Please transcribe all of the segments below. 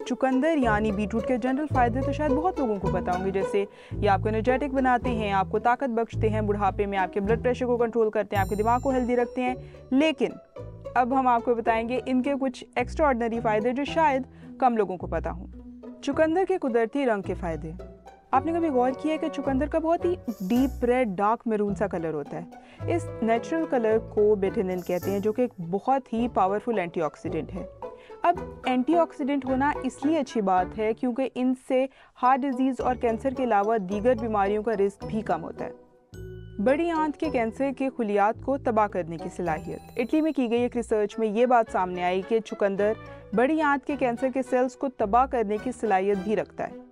चुकंदर यानी बीटरूट के जनरल फ़ायदे तो शायद बहुत लोगों को पता होंगे, जैसे ये आपको एनर्जेटिक बनाते हैं, आपको ताकत बख्शते हैं, बुढ़ापे में आपके ब्लड प्रेशर को कंट्रोल करते हैं, आपके दिमाग को हेल्दी रखते हैं। लेकिन अब हम आपको बताएंगे इनके कुछ एक्स्ट्रा ऑर्डिनरी फ़ायदे जो शायद कम लोगों को पता हों। चुकंदर के कुदरती रंग के फ़ायदे। आपने कभी गौर किया है कि चुकंदर का बहुत ही डीप रेड डार्क मैरून सा कलर होता है। इस नेचुरल कलर को बेटेनिन कहते हैं, जो कि एक बहुत ही पावरफुल एंटीऑक्सीडेंट है। अब एंटीऑक्सीडेंट होना इसलिए अच्छी बात है क्योंकि इनसे हार्ट डिजीज़ और कैंसर के अलावा दीगर बीमारियों का रिस्क भी कम होता है। बड़ी आंत के कैंसर के खुलियात को तबाह करने की सलाहियत। इटली में की गई एक रिसर्च में ये बात सामने आई कि चुकंदर बड़ी आंत के कैंसर के सेल्स को तबाह करने की सलाहियत भी रखता है।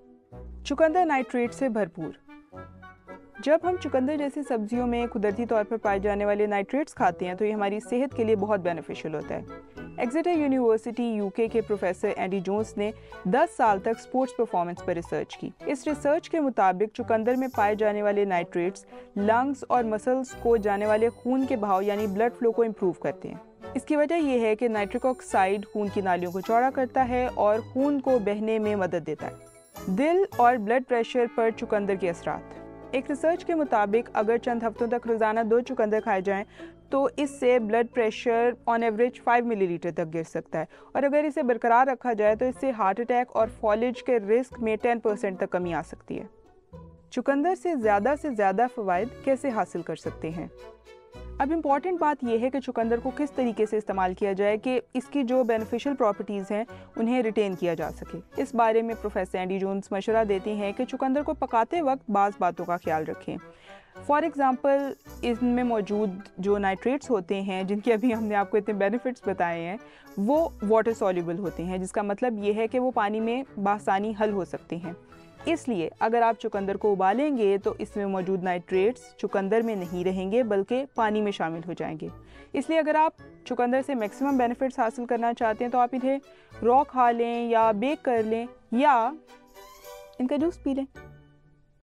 चुकंदर नाइट्रेट से भरपूर। जब हम चुकंदर जैसी सब्जियों में कुदरती तौर पर पाए जाने वाले नाइट्रेट्स खाते हैं तो ये हमारी सेहत के लिए बहुत बेनिफिशियल होता है। एक्सेटर यूनिवर्सिटी यूके के प्रोफेसर एंडी जोन्स ने 10 साल तक स्पोर्ट्स परफॉर्मेंस पर रिसर्च की। इस रिसर्च के मुताबिक चुकंदर में पाए जाने वाले नाइट्रेट्स लंग्स और मसल्स को जाने वाले खून के बहाव यानी ब्लड फ्लो को इम्प्रूव करते हैं। इसकी वजह यह है कि नाइट्रिक ऑक्साइड खून की नालियों को चौड़ा करता है और खून को बहने में मदद देता है। दिल और ब्लड प्रेशर पर चुकंदर के असरात। एक रिसर्च के मुताबिक अगर चंद हफ्तों तक रोज़ाना 2 चुकंदर खाए जाएं तो इससे blood pressure on average 5 millilitre तक गिर सकता है, और अगर इसे बरकरार रखा जाए तो इससे हार्ट अटैक और फॉलेज के रिस्क में 10% तक कमी आ सकती है। चुकंदर से ज़्यादा फ़वाइद कैसे हासिल कर सकते हैं? अब इम्पॉर्टेंट बात यह है कि चुकंदर को किस तरीके से इस्तेमाल किया जाए कि इसकी जो बेनिफिशियल प्रॉपर्टीज़ हैं उन्हें रिटेन किया जा सके। इस बारे में प्रोफेसर एंडी जोन्स मशवरा देते हैं कि चुकंदर को पकाते वक्त बाज़ बातों का ख्याल रखें। फॉर एग्ज़ाम्पल, इसमें मौजूद जो नाइट्रेट्स होते हैं जिनके अभी हमने आपको इतने बेनिफिट्स बताए हैं वो वाटर सॉल्युबल होते हैं, जिसका मतलब ये है कि वो पानी में बआसानी हल हो सकते हैं। इसलिए अगर आप चुकंदर को उबालेंगे तो इसमें मौजूद नाइट्रेट्स चुकंदर में नहीं रहेंगे बल्कि पानी में शामिल हो जाएंगे। इसलिए अगर आप चुकंदर से मैक्सिमम बेनिफिट्स हासिल करना चाहते हैं तो आप इन्हें रॉ खा लें या बेक कर लें या इनका जूस पी लें।